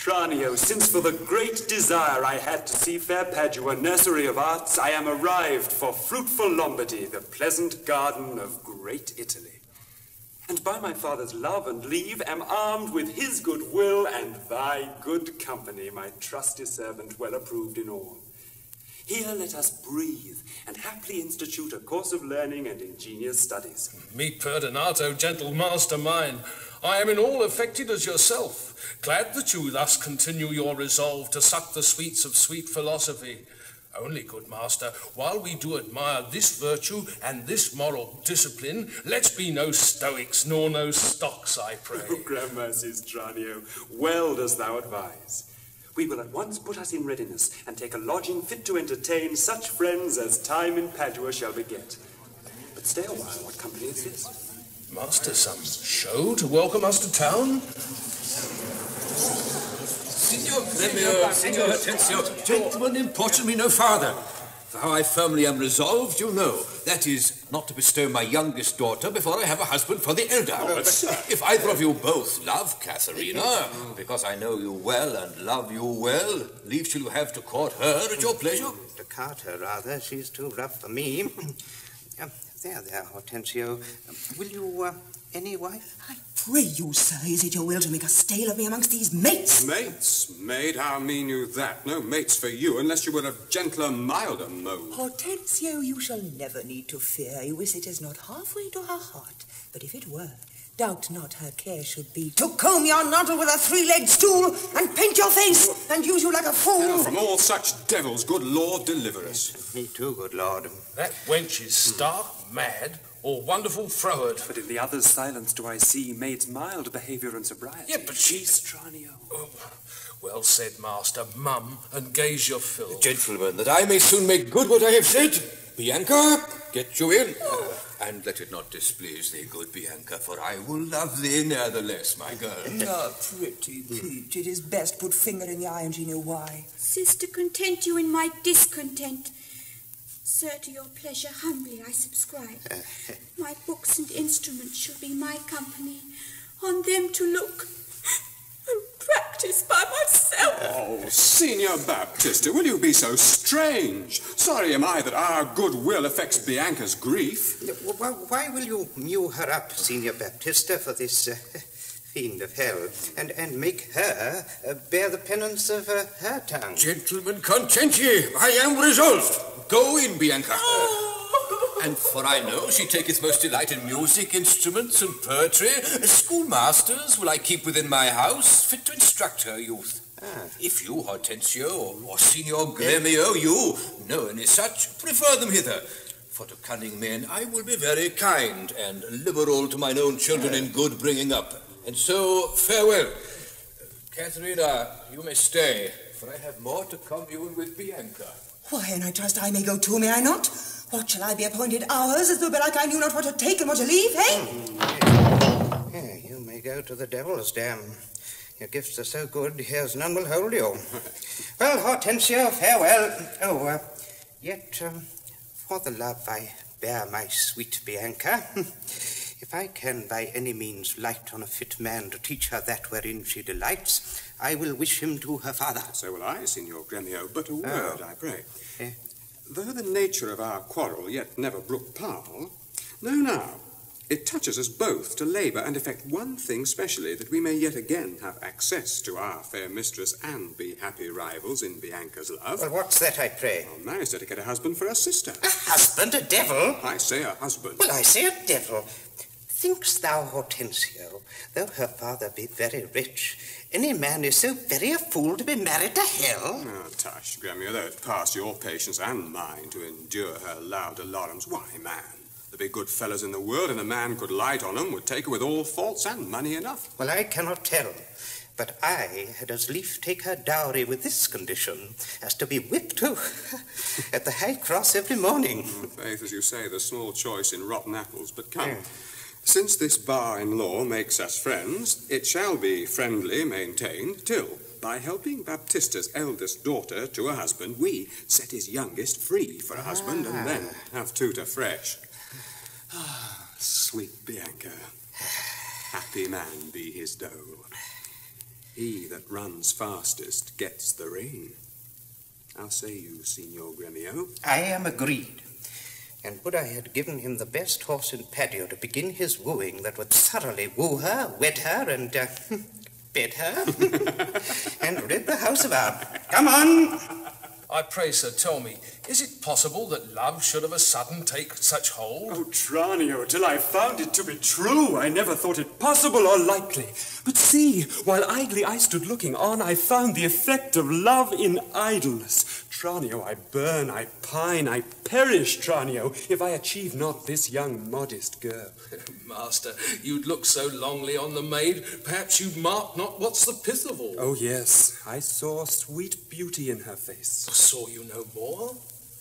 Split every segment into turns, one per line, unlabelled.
Tranio, since for the great desire I had to see fair Padua, nursery of arts, I am arrived for fruitful Lombardy, the pleasant garden of great Italy. And by my father's love and leave am armed with his good will and thy good company, my trusty servant, well approved in all. Here let us breathe, and haply institute a course of learning and ingenious studies.
Meet Perdinato, gentle master mine. I am in all affected as yourself, glad that you thus continue your resolve to suck the sweets of sweet philosophy. Only, good master, while we do admire this virtue and this moral discipline, let's be no stoics nor no stocks, I pray.
Oh, gramercies, Tranio, well dost thou advise. We will at once put us in readiness, and take a lodging fit to entertain such friends as time in Padua shall beget. But stay a while, what company is this?
Master, some show to welcome us to town?
Signor Tensio, gentlemen, importune me no farther. For how I firmly am resolved, you know. That is, not to bestow my youngest daughter before I have a husband for the elder. If either of you both love Katherine, because I know you well and love you well, leave shall you have to court her at your pleasure.
To court her, rather. She's too rough for me. There, Hortensio. Will you, any wife?
I pray you, sir, is it your will to make a stale of me amongst these mates?
Mates? Maid, how mean you that? No mates for you, unless you were of gentler, milder mode.
Hortensio, you shall never need to fear. You wish it is not halfway to her heart. But if it were, doubt not her care should be to comb your noddle with a three-legged stool and paint your face and use you like a fool.
Now, from all such devils, good Lord, deliver us.
Me too, good Lord.
That wench is stark mad or wonderful froward.
But in the other's silence do I see maid's mild behaviour and sobriety.
Yeah, but she's...
Tranio.
Oh, well said, master. Mum, and gaze your fill.
Gentlemen, that I may soon make good what I have said. Bianca, get you in. And let it not displease thee, good Bianca, for I will love thee nevertheless, my girl.
Ah, pretty peach. It is best put finger in the eye and she know why.
Sister, content you in my discontent. Sir, to your pleasure humbly I subscribe. My books and instruments shall be my company. On them to look and practice by myself.
Oh, Signor Baptista, will you be so strange? Sorry am I that our good will affects Bianca's grief.
Why will you mew her up, Signor Baptista, for this fiend of hell, and make her bear the penance of her tongue?
Gentlemen, content ye. I am resolved. Go in, Bianca. And for I know she taketh most delight in music, instruments, and poetry. Schoolmasters will I keep within my house, fit to instruct her youth. If you, Hortensio, or Signor Gremio, you know any such, prefer them hither. For to cunning men I will be very kind, and liberal to mine own children in good bringing up. And so, farewell. Katherine, you may stay, for I have more to commune with Bianca.
Why, and I trust I may go too, may I not? What shall I be appointed hours, as though belike I knew not what to take and what to leave, eh?
You may go to the devil's dam. Your gifts are so good, here's none will hold you. Well, Hortensio, farewell. Yet, for the love I bear my sweet Bianca, if I can by any means light on a fit man to teach her that wherein she delights, I will wish him to her father.
So will I, Signor Gremio, but a word, I pray.
Eh?
Though the nature of our quarrel yet never brook parle, know now, it touches us both to labour and effect one thing specially, that we may yet again have access to our fair mistress and be happy rivals in Bianca's love.
Well, what's that, I pray?
Well, marries her to get a husband for her sister.
A husband, a devil?
I say a husband.
Well, I say a devil. Think'st thou, Hortensio, though her father be very rich, any man is so very a fool to be married to hell?
Oh, tush, Gremio, though it pass your patience and mine to endure her loud alarums, why, man, there be good fellows in the world, and a man could light on 'em, would take her with all faults and money enough.
Well, I cannot tell, but I had as lief take her dowry with this condition as to be whipped too at the High Cross every morning.
Faith, as you say, there's small choice in rotten apples, but come. Since this bar-in-law makes us friends, it shall be friendly maintained till, by helping Baptista's eldest daughter to a husband, we set his youngest free for a husband, and then have tutor fresh. Sweet Bianca, happy man be his dole. He that runs fastest gets the ring. How say you, Signor Gremio?
I am agreed. And would I had given him the best horse in Padua to begin his wooing that would thoroughly woo her, wed her, and bed her, and rid the house of her. Come on!
I pray, sir, tell me, is it possible that love should of a sudden take such hold?
Oh, Tranio, till I found it to be true, I never thought it possible or likely. But see, while idly I stood looking on, I found the effect of love in idleness. Tranio, I burn, I pine, I perish, Tranio, if I achieve not this young modest girl.
Master, you'd look so longly on the maid, perhaps you marked not what's the pith of all.
Oh, yes, I saw sweet beauty in her face.
Saw you no more?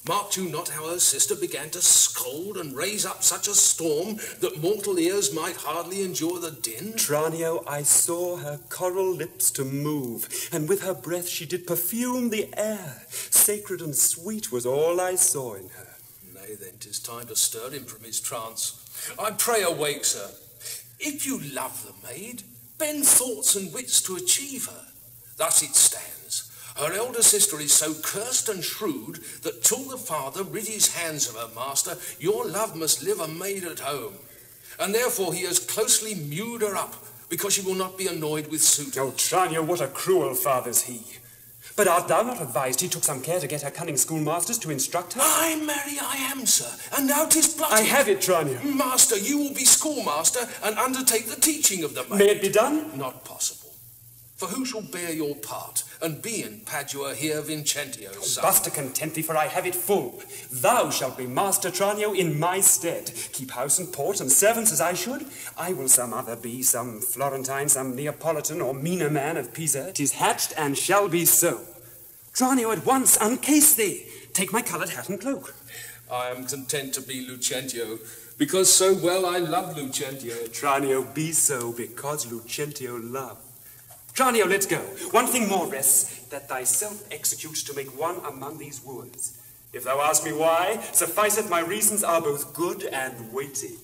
Marked you not how her sister began to scold and raise up such a storm that mortal ears might hardly endure the din?
Tranio, I saw her coral lips to move, and with her breath she did perfume the air. Sacred and sweet was all I saw in her.
Nay, then, 'tis time to stir him from his trance. I pray awake, sir. If you love the maid, bend thoughts and wits to achieve her. Thus it stands. Her elder sister is so cursed and shrewd that till the father rid his hands of her master, your love must live a maid at home. And therefore he has closely mewed her up, because she will not be annoyed with Suitor.
Oh, Tranio, what a cruel father's he. But art thou not advised he took some care to get her cunning schoolmasters to instruct her?
Ay, marry, I am, sir, and now 'tis plotted.
I have it, Tranio.
Master, you will be schoolmaster and undertake the teaching of the maid.
May it be done?
Not possible. For who shall bear your part, and be in Padua here Vincentio's son?
Buster, content thee, for I have it full. Thou shalt be master, Tranio, in my stead. Keep house and port and servants as I should. I will some other be, some Florentine, some Neapolitan, or meaner man of Pisa. 'Tis hatched and shall be so. Tranio, at once uncase thee. Take my coloured hat and cloak.
I am content to be Lucentio, because so well I love Lucentio.
Tranio, be so, because Lucentio love. Tranio, let's go. One thing more rests, that thyself executes to make one among these wooers. If thou ask me why, sufficeth my reasons are both good and weighty.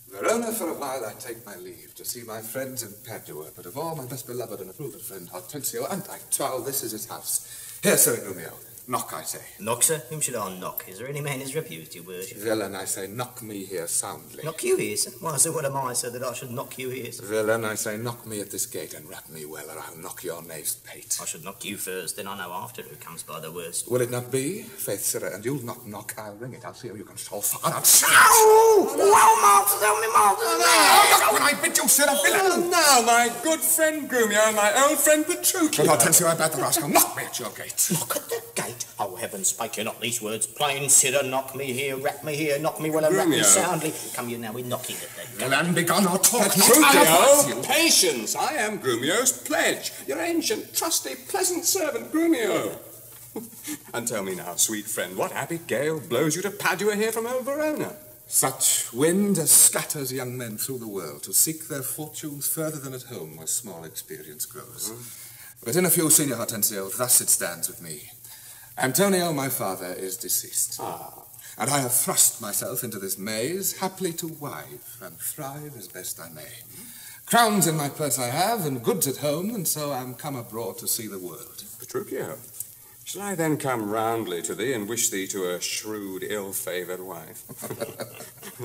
Verona, for a while I take my leave to see my friends in Padua, but of all my best beloved and approved friend, Hortensio, and I trow this is his house. Here, Sir Grumio, knock, I say.
Knock, sir? Whom should I knock? Is there any man is refused, your worship?
Villain, I say, knock me here soundly.
Knock you here, sir? Why, sir, what am I, sir, that I should knock you here, sir?
Villain, I say, knock me at this gate and rap me well, or I'll knock your knave's pate.
I should knock you first, then I know after who comes by the worst.
Will it not be? Faith, sirrah, and you'll not knock, I'll ring it. I'll see how you can stall far out.
Well, master, tell me, master.
Now, when I bid you, sirrah, villain!
Now, my good friend Grumio and my old friend Petruchio.
But Hortensio, I bade the rascal knock me at your gate.
Knock at the gate? Oh, heavens, spake you not these words. Plain, sirrah, knock me here, rap me here, knock me well and rap me
Grumio.
soundly. Come you now, we're knocking at the gate.
Villain, begone or talk not, I'll advise you.
Petruchio, patience. I am Grumio's pledge, your ancient, trusty, pleasant servant, Grumio. And tell me now, sweet friend, what happy gale blows you to Padua here from old Verona?
Such wind as scatters young men through the world to seek their fortunes further than at home where small experience grows. But in a few, Signor Hortensio, thus it stands with me. Antonio, my father, is deceased. And I have thrust myself into this maze, happily to wive and thrive as best I may. Crowns in my purse I have, and goods at home, and so I'm come abroad to see the world.
Petruchio, shall I then come roundly to thee and wish thee to a shrewd, ill-favoured wife?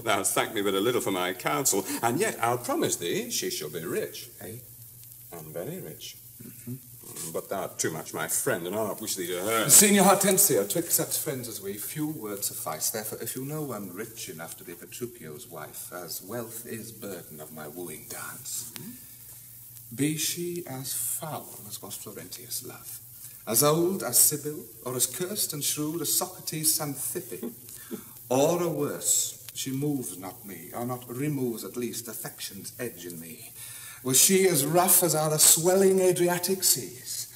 Thou hast thanked me but a little for my counsel, and yet I'll promise thee she shall be rich.
Eh?
And very rich. But thou art too much my friend, and I'll not wish thee to her.
Signor Hortensio, twixt such friends as we, few words suffice. Therefore, if you know one rich enough to be Petruchio's wife, as wealth is burden of my wooing dance, be she as foul as was Florentius' love, as old as Sibyl, or as cursed and shrewd as Socrates' Xanthippe, or a worse, she moves not me, or not removes at least affection's edge in me. Was she as rough as are the swelling Adriatic seas?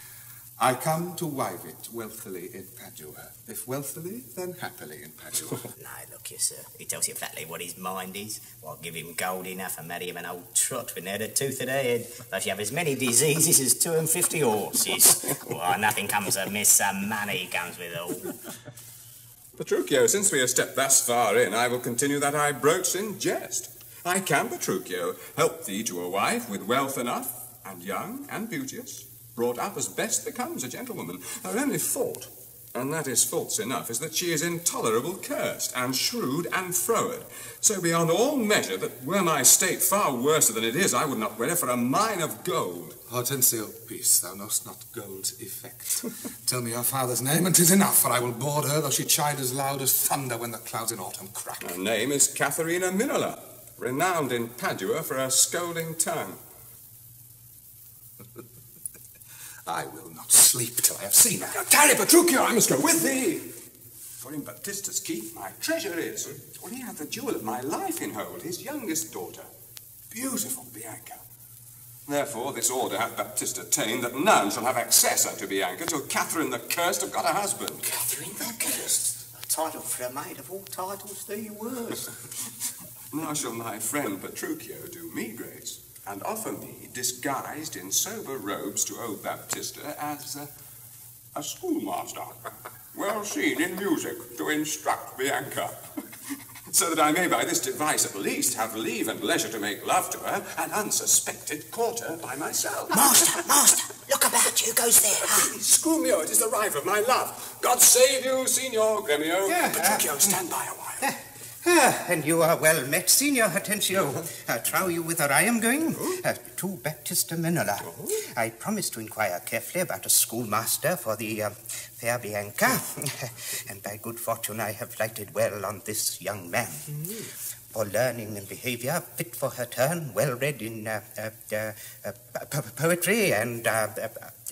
I come to wive it wealthily in Padua. If wealthily, then happily in Padua.
No, look you, sir. He tells you flatly what his mind is. Well, give him gold enough and marry him an old trot with ne'er a tooth at her head. Though she have as many diseases as 52 horses. Why, nothing comes amiss, some money comes with all.
Petruchio, since we have stepped thus far in, I will continue that I broached in jest. I can, Petruchio, help thee to a wife with wealth enough, and young and beauteous, brought up as best becomes a gentlewoman. Her only fault, and that is faults enough, is that she is intolerable cursed, and shrewd and froward, so beyond all measure that were my state far worse than it is, I would not wear her for a mine of gold.
Hortensio, peace, thou knowst not gold's effect. Tell me her father's name, and 'tis enough, for I will board her, though she chide as loud as thunder when the clouds in autumn crack.
Her name is Katherine Minola, renowned in Padua for her scolding tongue.
I will not sleep till I have seen her. Tarry, Petruchio, I must go with thee.
For in Baptista's keep my treasure is. Well, he hath the jewel of my life in hold, his youngest daughter, beautiful Bianca. Therefore this order hath Baptista ta'en that none shall have access unto Bianca till Katherine the Cursed have got a husband.
Katherine the Cursed? A title for a maid of all titles thee worst.
Now shall my friend Petruchio do me grace, and offer me, disguised in sober robes to old Baptista, as a schoolmaster, well seen in music, to instruct Bianca, so that I may by this device at least have leave and leisure to make love to her, and unsuspected court her by myself.
Master, look about you, who goes there?
Scrumio, it is the rival of my love. God save you, Signor Gremio. Petruchio, stand by a while.
And you are well met, Signor Hortensio. Trow you whither I am going? To Baptista Minola. I promised to inquire carefully about a schoolmaster for the fair Bianca, and by good fortune I have lighted well on this young man. For learning and behaviour, fit for her turn, well read in poetry and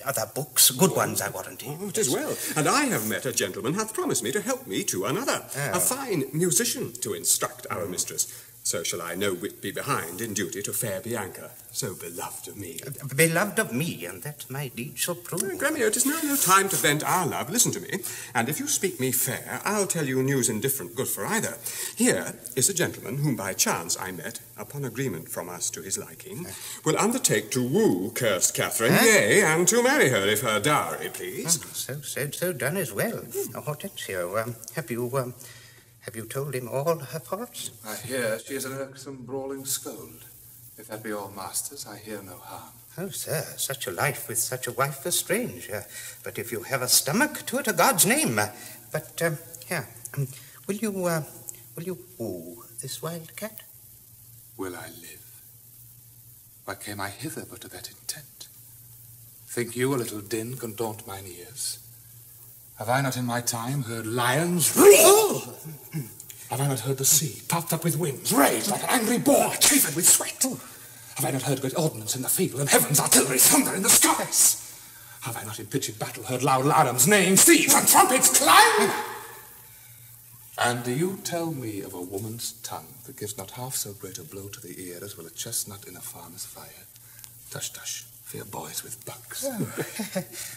other books, good ones, I warrant you.
Oh, 'tis well. And I have met a gentleman hath promised me to help me to another, a fine musician to instruct our mistress. So shall I no whit be behind in duty to fair Bianca, so beloved of me.
Beloved of me, and that my deed shall prove.
Gremio, 'tis now no time to vent our love. Listen to me, and if you speak me fair, I'll tell you news indifferent good for either. Here is a gentleman whom by chance I met, upon agreement from us to his liking, will undertake to woo cursed Katherine, yea, and to marry her, if her dowry please.
So said, so done as well. Hortensio, have you told him all her faults?
I hear she is an irksome, brawling scold. If that be all, masters, I hear no harm.
Oh, sir, such a life with such a wife is strange. But if you have a stomach, to it a God's name. Will you woo this wild cat?
Will I live? Why came I hither but to that intent? Think you a little din can daunt mine ears? Have I not in my time heard lions roar? Have I not heard the sea, puffed up with wings, rage like an angry boar, chafed with sweat? Have I not heard great ordnance in the field, and heaven's artillery thunder in the skies? Have I not in pitched battle heard loud larums neighing, steeds and trumpets clang? And do you tell me of a woman's tongue that gives not half so great a blow to the ear as will a chestnut in a farmer's fire? Tush, tush. Fear boys with bugs.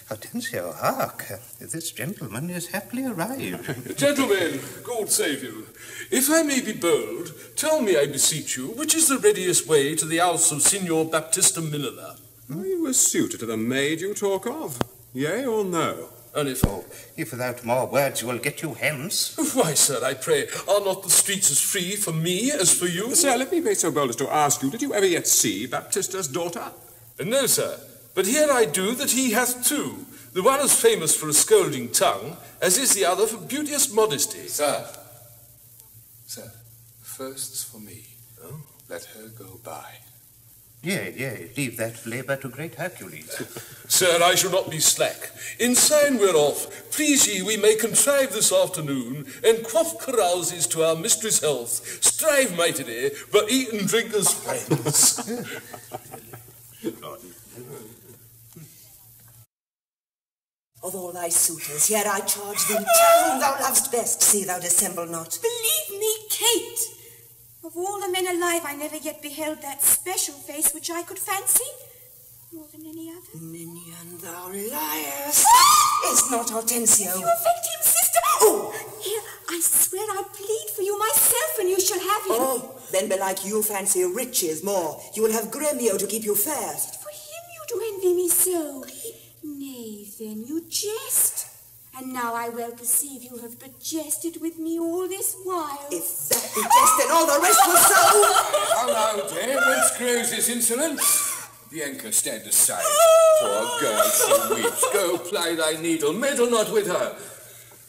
Hortensio, hark. This gentleman is happily arrived.
Gentlemen, God save you. If I may be bold, tell me, I beseech you, which is the readiest way to the house of Signor Baptista Minola?
Are you a suitor to the maid you talk of? Yea or no?
And if
without more words you will get you hence.
Why, sir, I pray, are not the streets as free for me as for you?
Sir, let me be so bold as to ask you, did you ever yet see Baptista's daughter?
No, sir, but here I do that he hath two. The one is famous for a scolding tongue, as is the other for beauteous modesty.
Sir, the first's for me. Oh. Let her go by.
Yea, leave that labour to great Hercules.
Sir, I shall not be slack. In sign whereof, please ye we may contrive this afternoon, and quaff carouses to our mistress' health, strive mightily, but eat and drink as friends.
Of all thy suitors, here I charge thee, tell whom thou lovest best, see thou dissemble not.
Believe me, Kate, of all the men alive, I never yet beheld that special face which I could fancy more than any other.
Minion, thou liest. Is not Hortensio.
You affect him, sister. Oh, here, I swear I plead for you myself, and you shall have him.
Oh, then belike you fancy riches more. You will have Gremio to keep you fair.
Is it for him you do envy me so? Nay, then, you jest. And now I well perceive you have but jested with me all this while.
If that be jest, then all the rest was so.
this insolence? Bianca, stand aside. Poor girl, she weeps. Go ply thy needle. Meddle not with her.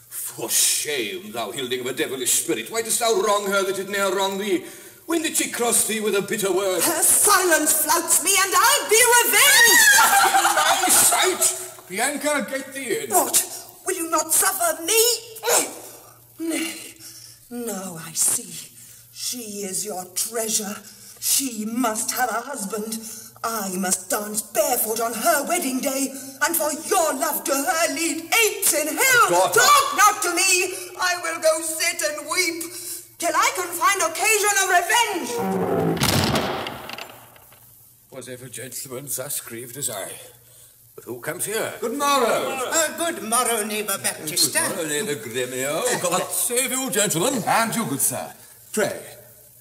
For shame, thou hilding of a devilish spirit. Why dost thou wrong her that did ne'er wrong thee? When did she cross thee with a bitter word?
Her silence flouts me, and I'll be revenged!
In my sight! Bianca, get thee in.
What? Will you not suffer me? Nay, now I see. She is your treasure. She must have a husband. I must dance barefoot on her wedding day, and for your love to her lead apes in hell.
Daughter.
Talk not to me. I will go sit and weep till I can find occasion of revenge.
Was ever gentleman thus grieved as I? But who comes here? Good morrow.
Good morrow, neighbour Baptista.
Good morrow, neighbour Grimio. God save you, gentlemen.
And you, good sir. Pray,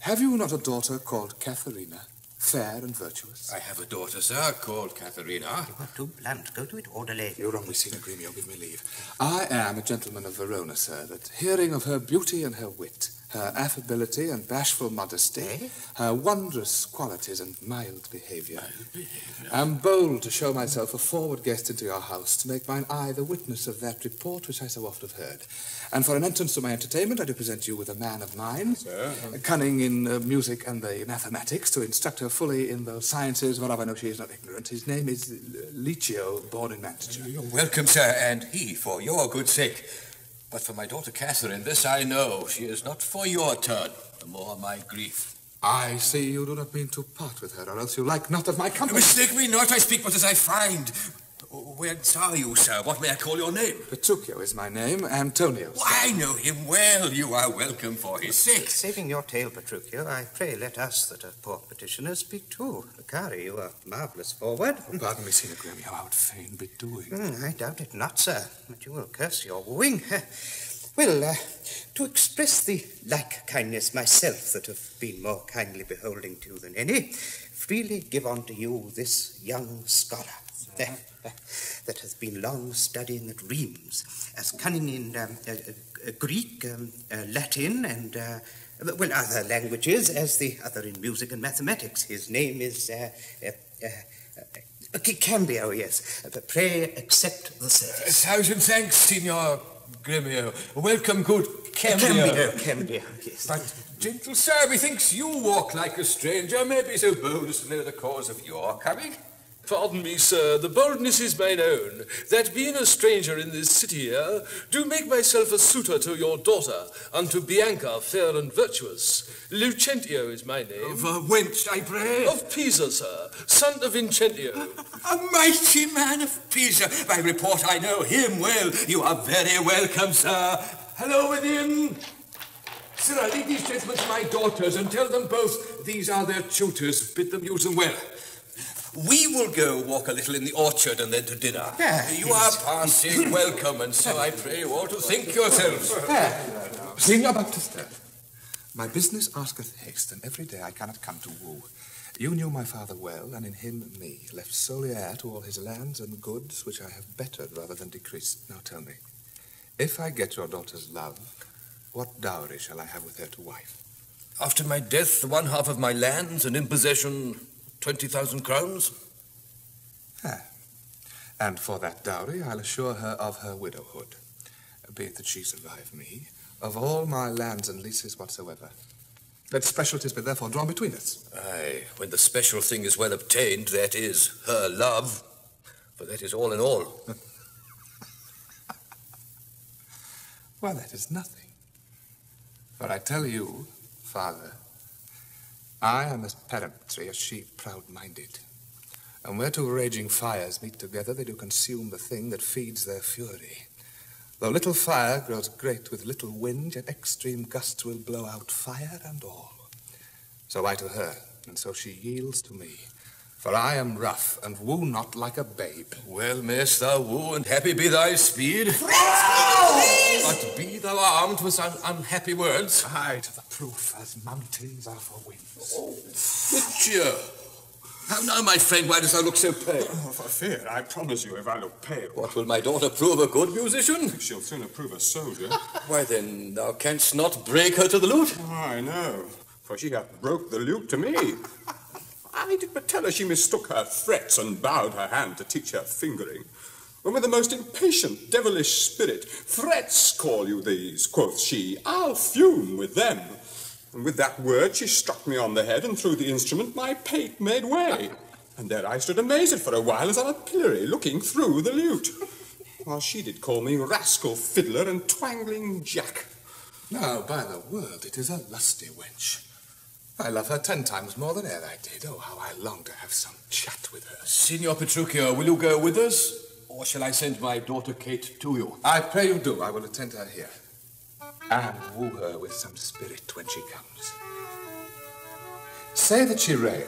have you not a daughter called Katherine, fair and virtuous?
I have a daughter, sir, called Katherine.
You are too blunt. Go to it, orderly.
You're wrong, Sian Grimio, give me leave. I am a gentleman of Verona, sir, that hearing of her beauty and her wit, her affability and bashful modesty, her wondrous qualities and mild behaviour, am bold to show myself a forward guest into your house, to make mine eye the witness of that report which I so oft have heard. And for an entrance to my entertainment, I do present you with a man of mine, cunning in music and the mathematics, to instruct her fully in those sciences whereof I know she is not ignorant. His name is Licio, born in Manchester.
You're welcome, sir, and he for your good sake. But for my daughter Katherine, this I know, she is not for your turn, the more my grief.
I see you do not mean to part with her, or else you like not of my company.
Mistake me not, I speak but as I find. Whence are you, sir? What may I call your name?
Petruchio is my name, Antonio.
I know him well. You are welcome for his sake.
Saving your tale, Petruchio, I pray let us that are poor petitioners speak too. Lucari, you are marvellous forward.
Pardon me, Sian Grimio, I would fain be doing.
I doubt it not, sir, but you will curse your wooing. Well, to express the like kindness myself that have been more kindly beholding to you than any, freely give unto you this young scholar. That has been long studying at Rheims, as cunning in Greek, Latin, and, other languages, as the other in music and mathematics. His name is, Cambio, yes. Pray accept the service.
1,000 thanks, Signor Grimio. Welcome, good Cambio.
Cambio, yes.
But, gentle sir, methinks you walk like a stranger. May be so bold as to know the cause of your coming.
Pardon me, sir, the boldness is mine own, that being a stranger in this city here, do make myself a suitor to your daughter, unto Bianca, fair and virtuous. Lucentio is my name.
Of whence, I pray?
Of Pisa, sir, son of Vincentio.
A mighty man of Pisa. By report I know him well. You are very welcome, sir. Hello within. Sir, lead these gentlemen to my daughters and tell them both these are their tutors. Bid them use them well. We will go walk a little in the orchard and then to dinner. You are passing welcome, and so I pray you all to think yourselves.
Signor Baptista, my business asketh haste, and every day I cannot come to woo. You knew my father well, and in him me, left solely heir to all his lands and goods, which I have bettered rather than decreased. Now tell me, if I get your daughter's love, what dowry shall I have with her to wife?
After my death, 1/2 of my lands, and in possession 20,000 crowns.
And for that dowry, I'll assure her of her widowhood, be it that she survive me, of all my lands and leases whatsoever. Let specialties be therefore drawn between us.
Aye, when the special thing is well obtained, that is her love, for that is all in all.
Well, that is nothing. For I tell you, Father, I am as peremptory as she proud-minded. And where two raging fires meet together, they do consume the thing that feeds their fury. Though little fire grows great with little wind, yet extreme gusts will blow out fire and all. So I to her, and so she yields to me. For I am rough, and woo not like a babe.
Well mayst thou woo, and happy be thy speed. But be thou armed with unhappy words.
Aye, to the proof as mountains are for winds.
Petruchio! How now, my friend, why dost thou look so pale?
Oh, for fear, I promise you, if I look pale.
What, will my daughter prove a good musician?
She'll sooner prove a soldier.
Why then, thou canst not break her to the lute?
I know, for she hath broke the lute to me. I did but tell her she mistook her threats and bowed her hand to teach her fingering. When with the most impatient, devilish spirit, threats call you these, quoth she, I'll fume with them. And with that word she struck me on the head, and through the instrument my pate made way. And there I stood amazed for a while as on a pillory, looking through the lute, while she did call me rascal fiddler and twangling jack.
Now, by the world, it is a lusty wench. I love her 10 times more than e'er I did. Oh, how I long to have some chat with her.
Signor Petruchio, will you go with us? Or shall I send my daughter Kate to you?
I pray you do. I will attend her here. And woo her with some spirit when she comes. Say that she rail.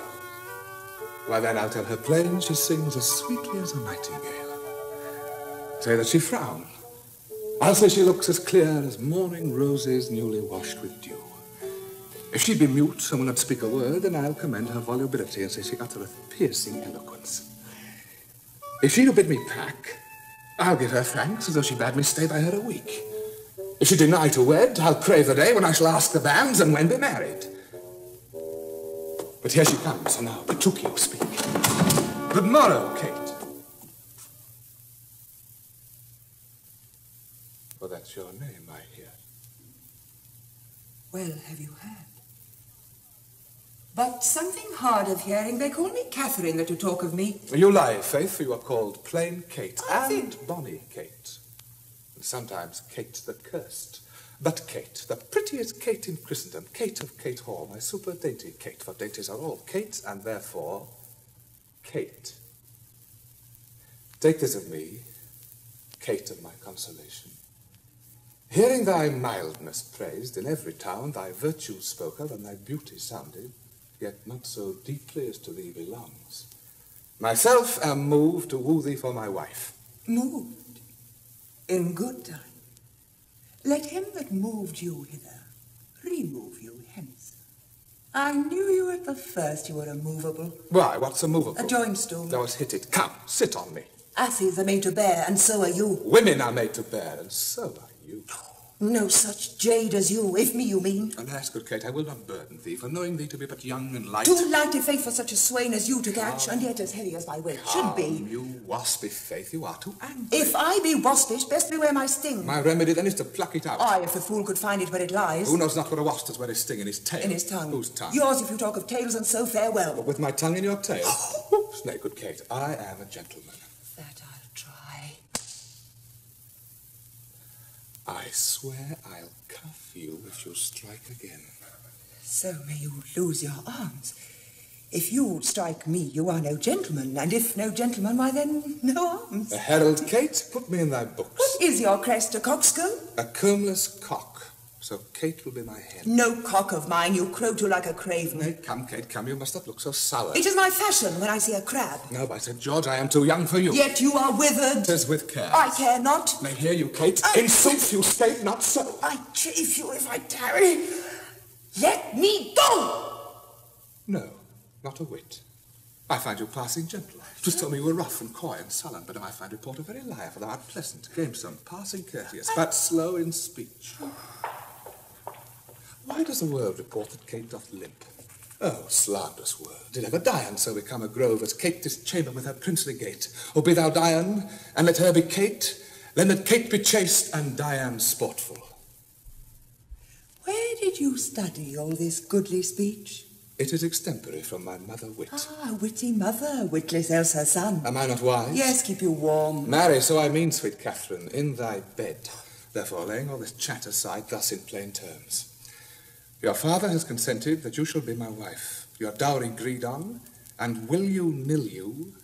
Why, then I'll tell her plain she sings as sweetly as a nightingale. Say that she frown. I'll say she looks as clear as morning roses newly washed with dew. If she be mute and will not speak a word, then I'll commend her volubility and say she uttereth piercing eloquence. If she do bid me pack, I'll give her thanks as though she bade me stay by her a week. If she deny to wed, I'll crave the day when I shall ask the banns and when be married. But here she comes, and now Petruchio speak. Good morrow, Kate. For that's your name, I hear.
Well, have you heard? But something hard of hearing. They call me Katherine that you talk of me.
You lie, Faith, for you are called plain Kate and bonny Kate. And sometimes Kate the cursed. But Kate, the prettiest Kate in Christendom, Kate of Kate Hall, my super dainty Kate, for dainties are all Kate, and therefore Kate. Take this of me, Kate of my consolation. Hearing thy mildness praised in every town, thy virtue spoke of, and thy beauty sounded, yet not so deeply as to thee belongs. Myself am moved to woo thee for my wife.
Moved? In good time. Let him that moved you hither remove you hence. I knew you at the first you were immovable.
Why, what's immovable?
A joint stool.
Thou hast hit it. Come, sit on me.
Asses are made to bear, and so are you.
Women are made to bear, and so are you.
No such jade as you, if me you mean.
Alas, good Kate, I will not burden thee, for knowing thee to be but young and light.
Too light a faith for such a swain as you to catch, and yet as heavy as my weight should be.
You waspy Faith, you are too angry.
If I be waspish, best beware my sting.
My remedy then is to pluck it out.
Aye, if the fool could find it where it lies.
Who knows not what a wasp does where his sting in his tail?
In his tongue.
Whose tongue?
Yours, if you talk of tails, and so farewell.
But with my tongue in your tail? Nay, good Kate, I am a gentleman.
That I'll try.
I swear I'll cuff you if you strike again.
So may you lose your arms. If you strike me, you are no gentleman, and if no gentleman, why then, no arms.
The herald, Kate, put me in thy books.
What is your crest, a coxcomb?
A combless cock, so Kate will be my head.
No cock of mine, you crow to like a craven.
Nay, come, Kate, come, you must not look so sour.
It is my fashion when I see a crab.
No, by St. George, I am too young for you.
Yet you are withered.
'Tis with care.
I care not.
Nay, hear you, Kate. In sooth, you state not so.
I chafe you if I tarry. Let me go!
No, not a whit. I find you passing gentle. 'Twas told me you were rough and coy and sullen, but now I find report a very liar, for thou art pleasant, gamesome, passing courteous, but slow in speech. Why does the world report that Kate doth limp? Oh, slanderous world! Did ever Dian so become a grove as Kate this chamber with her princely gait? Or be thou Dian, and let her be Kate, then let Kate be chaste and Dian sportful.
Where did you study all this goodly speech?
It is extempore from my mother wit.
Ah, witty mother, witless else her son.
Am I not wise?
Yes, keep you warm.
Marry, so I mean, sweet Katherine, in thy bed. Therefore, laying all this chat aside, thus in plain terms. Your father has consented that you shall be my wife, your dowry agreed on, and will you, nill you,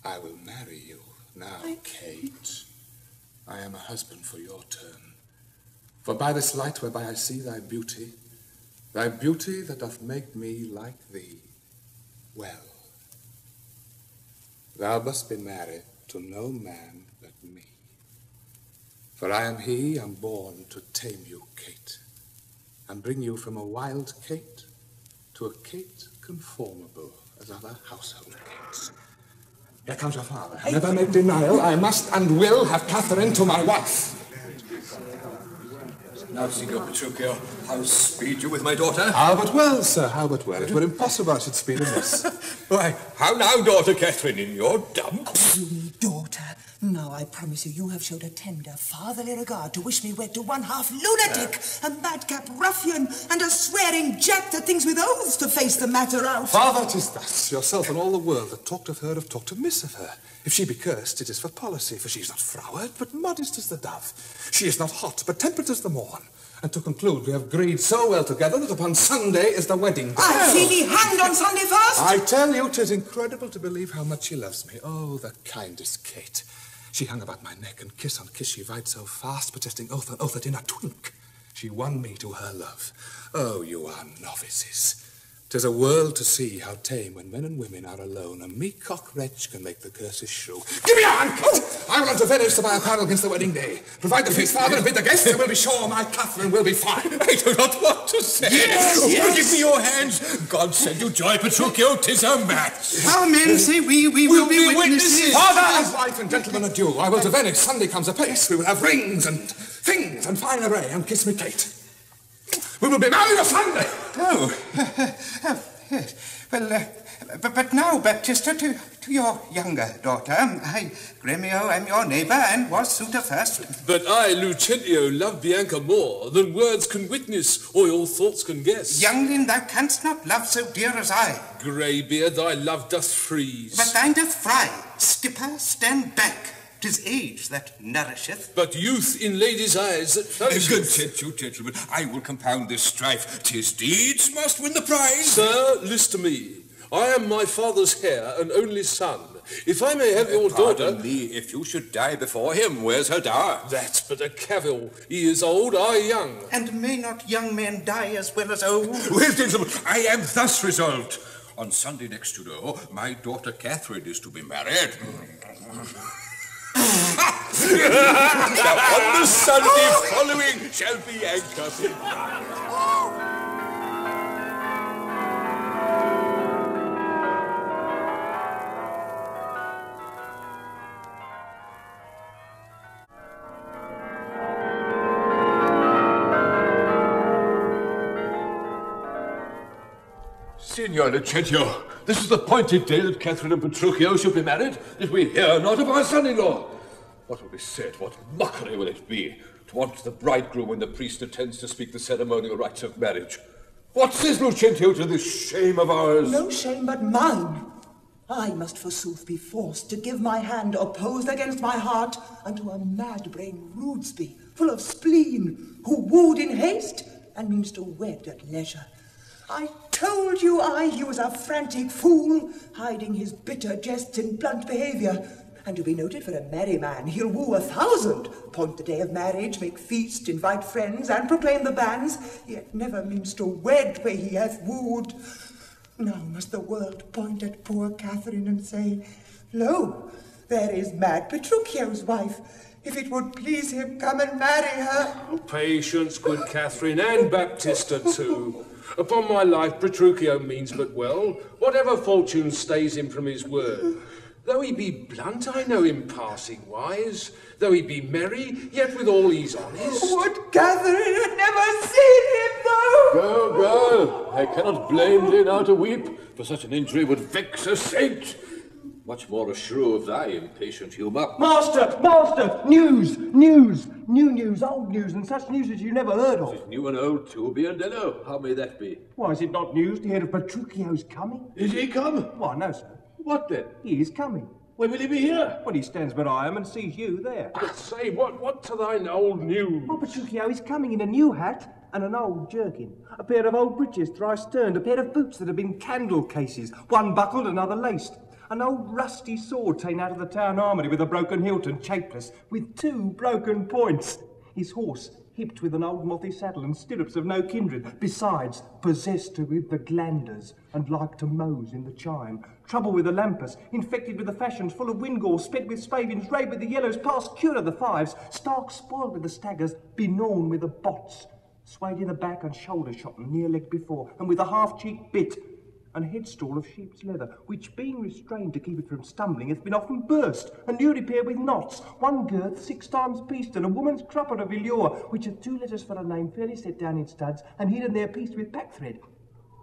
I will marry you. Now, Kate, I am a husband for your turn. For by this light whereby I see thy beauty that doth make me like thee, well, thou must be married to no man but me. For I am he, am born to tame you, Kate, and bring you from a wild Kate to a Kate conformable as other household Kates. Here comes your father. Never make denial. I must and will have Katherine to my wife.
Now, Signor Petruchio, how speed you with my daughter?
How but well, sir, how but well. It were impossible I should speed amiss.
Why, how now, daughter Katherine, in your dumps?
You daughter. Now I promise you, you have showed a tender, fatherly regard to wish me wed to one half lunatic, a madcap ruffian, and a swearing jack that thinks with oaths to face the matter out.
Father, 'tis thus. Yourself and all the world that talked of her have talked amiss of her. If she be cursed, it is for policy, for she is not froward, but modest as the dove. She is not hot, but temperate as the morn. And to conclude, we have agreed so well together that upon Sunday is the wedding day.
I'll see thee hanged on Sunday first.
I tell you, 'tis incredible to believe how much she loves me. Oh, the kindest Kate. She hung about my neck, and kiss on kiss she vied so fast, protesting oath on oath that in a twink she won me to her love. Oh, you are novices. 'Tis a world to see how tame when men and women are alone. A meek cock wretch can make the curses shrew. Give me your hand, Kate! I will on to Venice to buy apparel against the wedding day. Provide the feast, father, and bid the guests, and we'll be sure my Katherine will be fine.
I do not want to say.
Yes.
Give me your hands. God send you joy, Petruchio. 'Tis a match.
Our men say we will be witnesses.
Father, as wife and gentlemen adieu. I will to Venice. Sunday comes apace. We will have rings and things and fine array. And kiss me, Kate. We will be married on Sunday.
Oh, yes. Well, but now, Baptista, to your younger daughter. I, Gremio, am your neighbour and was suitor first.
But I, Lucentio, love Bianca more than words can witness or your thoughts can guess.
Youngling, thou canst not love so dear as I.
Greybeard, thy love doth freeze.
But thine doth fry. Skipper, stand back. 'Tis age that nourisheth.
But youth in ladies' eyes that flourisheth.
Consent you, gentlemen. I will compound this strife. 'Tis deeds must win the prize.
Sir, list to me. I am my father's heir and only son. If I may have your daughter...
Pardon me, if you should die before him, where's her dower?
That's but a cavil. He is old, I young.
And may not young men die as well as old?
Well, gentlemen, I am thus resolved. On Sunday next to know, my daughter Katherine is to be married. Now, on the Sunday following shall be anchored.
Signor Lucentio, this is the appointed day that Katherine and Petruchio should be married, yet we hear not of our son-in-law. What will be said? What mockery will it be to want the bridegroom when the priest attends to speak the ceremonial rites of marriage? What says Lucentio to this shame of ours?
No shame but mine. I must forsooth be forced to give my hand opposed against my heart unto a mad-brained rudesby, full of spleen, who wooed in haste and means to wed at leisure. I told you he was a frantic fool, hiding his bitter jests in blunt behaviour. And to be noted for a merry man, he'll woo 1,000, point the day of marriage, make feast, invite friends, and proclaim the banns, yet never means to wed where he hath wooed. Now must the world point at poor Katherine and say, Lo, there is mad Petruchio's wife. If it would please him, come and marry her.
Patience, good Katherine, and Baptista too. Upon my life, Petruchio means but well, whatever fortune stays him from his word. Though he be blunt, I know him passing wise. Though he be merry, yet withal he's honest.
Would Katherine had never seen him, though!
Go. I cannot blame thee now to weep, for such an injury would vex a saint. Much more a shrew of thy impatient humour.
Master! News, old news, and such news as you never heard of.
Is it new and old too, Biondello? How may that be?
Why, is it not news to hear of Petruchio's coming?
Is he come?
Why, no, sir.
What then?
He is coming.
When will he be here?
When he stands where I am and sees you there.
But say, what to thine old news?
Oh, Petruchio is coming in a new hat and an old jerkin, a pair of old breeches thrice turned, a pair of boots that have been candle cases, one buckled, another laced, an old rusty sword taken out of the town armoury with a broken hilt and shapeless, with 2 broken points. His horse hipped with an old mothy saddle and stirrups of no kindred, besides possessed with the glanders and like to mose in the chime, trouble with the lampus, infected with the fashions, full of windgall, sped with spavins, rayed with the yellows, past cure of the fives, stark spoiled with the staggers, begnawn with the bots, swayed in the back and shoulder shot and near leg before, and with a half-cheek bit, and a headstall of sheep's leather, which, being restrained to keep it from stumbling, hath been often burst, and new repaired with knots, one girth 6 times pieced, and a woman's cruppet of velour, which hath 2 letters for a name fairly set down in studs, and hidden there pieced with packthread.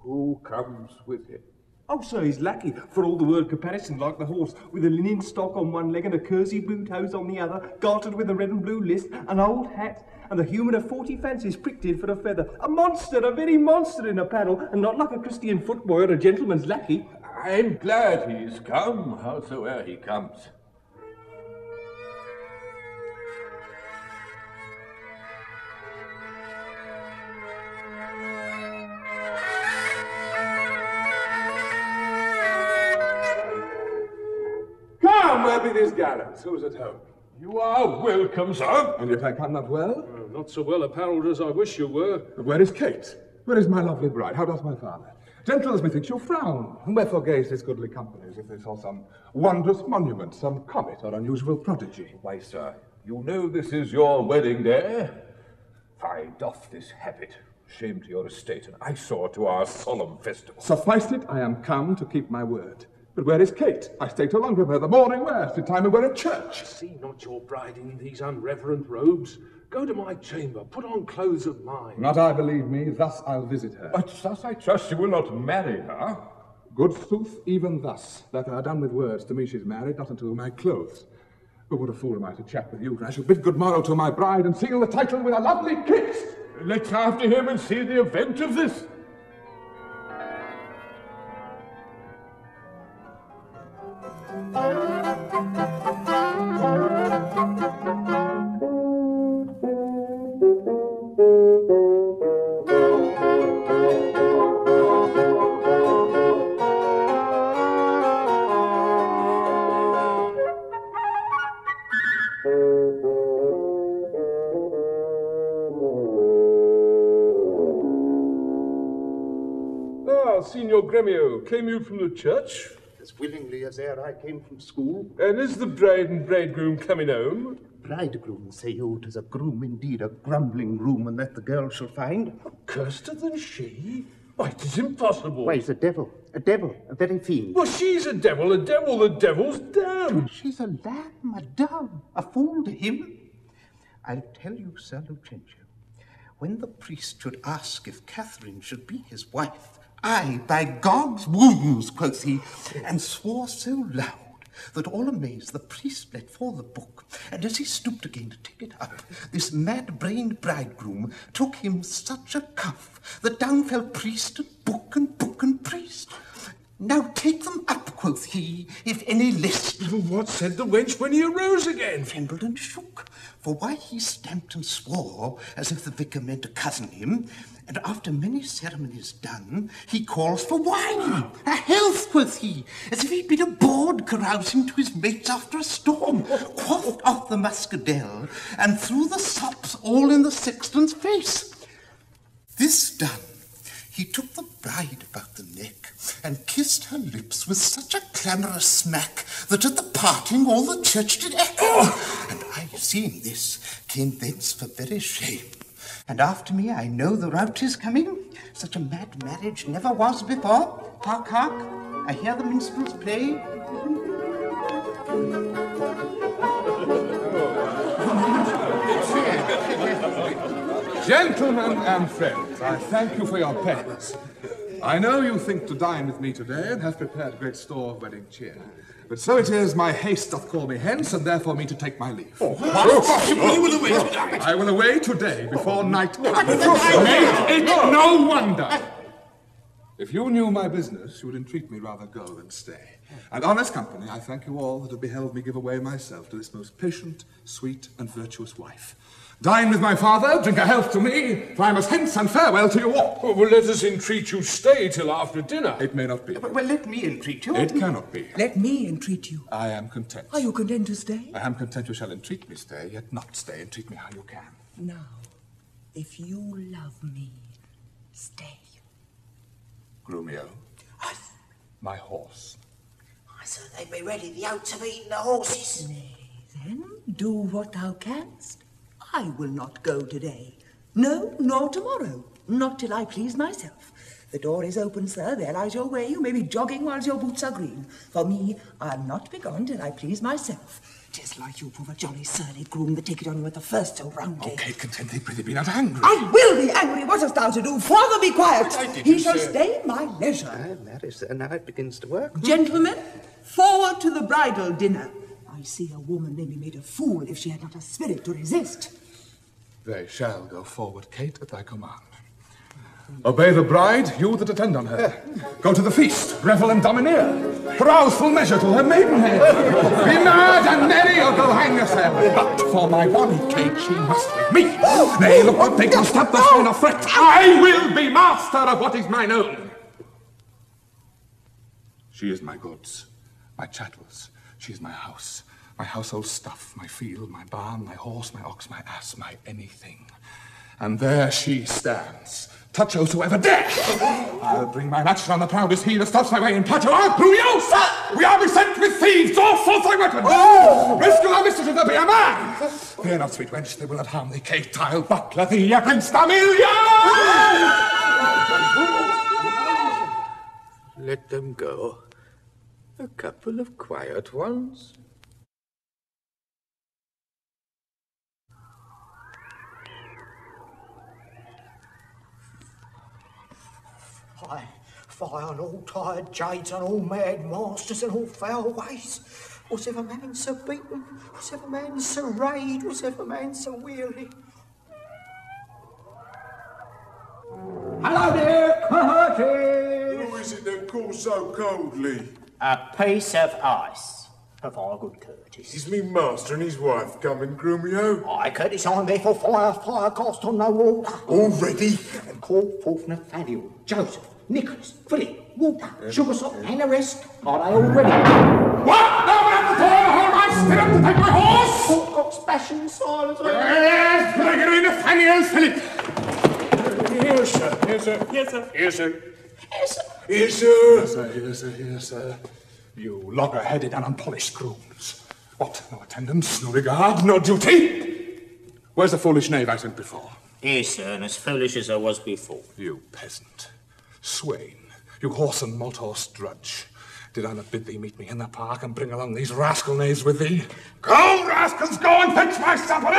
Who comes with him?
Oh, sir, he's lackey, for all the world comparison like the horse, with a linen stock on one leg and a kersey boot hose on the other, gartered with a red and blue list, an old hat, and the human of 40 fancies pricked in for a feather. A monster, a very monster in apparel, and not like a Christian footboy or a gentleman's lackey.
I'm glad he's come, howsoe'er he comes.
Come, where be these gallants? Who's at home?
You are welcome, sir.
And yet I come not well?
Not so well apparelled as I wish you were.
But where is Kate? Where is my lovely bride? How does my father? Gentles, methinks you frown. Wherefore gaze this goodly company as if they saw some wondrous monument, some comet or unusual prodigy?
Why, sir, you know this is your wedding day. Fie, doff this habit. Shame to your estate, and eyesore to our solemn festival.
Suffice it, I am come to keep my word. But where is Kate? I stay too long with her. The morning wears, the time we're at church.
See not your bride in these unreverent robes. Go to my chamber, put on clothes of mine.
Not I, believe me, thus I'll visit her.
But thus I trust you will not marry her.
Good sooth, even thus. That are done with words, to me she's married, not unto my clothes. But what a fool am I to chat with you, for I shall bid good morrow to my bride and seal the title with a lovely kiss.
Let's after him and see the event of this.
Signor Gremio, came you from the church?
As willingly as ere I came from school.
And is the bride and bridegroom coming home?
Bridegroom, say you, 'tis a groom indeed, a grumbling groom, and that the girl shall find.
Curster than she? Why, 'tis impossible.
Why, he's a devil, a very fiend.
Well, she's a devil, the devil's damned.
She's a lamb, a dove, a fool to him. I'll tell you, Sir Lucentio, when the priest should ask if Katherine should be his wife, "Aye, by God's wounds," quoth he, and swore so loud that all amazed the priest let fall the book, and as he stooped again to take it up, this mad-brained bridegroom took him such a cuff that down fell priest and book and priest. "Now take them up," quoth he, "if any list."
What said the wench when he arose again?
Trembled and shook, for why he stamped and swore as if the vicar meant to cozen him, and after many ceremonies done, he calls for wine. "A health," quoth he, as if he'd been aboard carousing to his mates after a storm, quaffed off the muscadel, and threw the sops all in the sexton's face. This done, he took the bride about the neck, and kissed her lips with such a clamorous smack, that at the parting all the church did echo. And I, seeing this, came thence for very shame. And after me I know the rout is coming. Such a mad marriage never was before. Hark, hark, I hear the minstrels play.
Gentlemen and friends, I thank you for your pains. I know you think to dine with me today, and have prepared great store of wedding cheer. But so it is, my haste doth call me hence, and therefore me to take my leave.
You will away tonight.
I will away today, before night comes. Make it no wonder. If you knew my business, you would entreat me rather go than stay. And honest company, I thank you all that have beheld me give away myself to this most patient, sweet, and virtuous wife. Dine with my father, drink a health to me, for I must hence and farewell to you all.
Well, let us entreat you stay till after dinner.
It may not be.
Well, let me entreat you.
It cannot be.
Let me entreat you.
I am content.
Are you content to stay?
I am content you shall entreat me stay, yet not stay. Entreat me how you can.
Now, if you love me, stay.
Groomio, my horse.
I thought they'd be ready. The oats have eaten the horses.
Nay, then, do what thou canst. I will not go today. No, nor tomorrow. Not till I please myself. The door is open, sir. There lies your way. You may be jogging whilst your boots are green. For me, I'll not be gone till I please myself. 'Tis like you prove a jolly surly groom that take it on you at the first so roundly.
Oh, Kate, content thee, prithee, be not angry.
I will be angry. What hast thou to do? Father, be quiet. He shall stay my leisure.
Marry, sir, now it begins to work.
Gentlemen, forward to the bridal dinner. I see a woman may be made a fool if she had not a spirit to resist.
They shall go forward, Kate, at thy command. Obey the bride, you that attend on her. Go to the feast, revel and domineer. Carouse full measure till her maidenhead. Be mad and merry or go hang yourself. But for my bonny Kate, she must with me. Nay, look what they can stop the sign of fret. I will be master of what is mine own. She is my goods, my chattels. She is my house, my household stuff, my field, my barn, my horse, my ox, my ass, my anything. And there she stands. Touch whosoever dare. I'll bring mine action on the proudest he that stops my way in Padua. Through sir! We are beset with thieves. Draw forth thy weapon. Rescue our mistress if there be a man. Fear not, sweet wench, they will not harm thee. Kate, I'll buckler thee against a million.
Let them go. A couple of quiet ones.
Fie on all tired jades and all mad masters and all foul ways. Was ever man so beaten? Was ever man so rayed? Was ever man so weary?
Hello there, Cohorty!
Who is it that calls so coldly?
A piece of ice. Provide good courtesy.
Is me master and his wife coming, Grumio?
I courtesy on therefore fire cast on no water.
Already?
And call forth Nathaniel, Joseph, Nicholas, Philip, Walter, Sugarsop, and the rest. Are they all ready?
What? No man at the door! Hold my stirrup to take my horse!
Cock's passion, silence.
Yes, Gregory, Nathaniel, Philip.
Here, sir. Here, sir.
Yes, sir.
Here, sir.
Yes, sir.
Here, sir.
Here, sir. Here, sir. Here, sir. You logger-headed and unpolished grooms. What? No attendance, no regard, no duty? Where's the foolish knave I sent before?
Here, sir, and as foolish as I was before.
You peasant. Swain. You horse and malt horse drudge. Did I not bid thee meet me in the park and bring along these rascal knaves with thee? Go, rascals, go and fetch my supper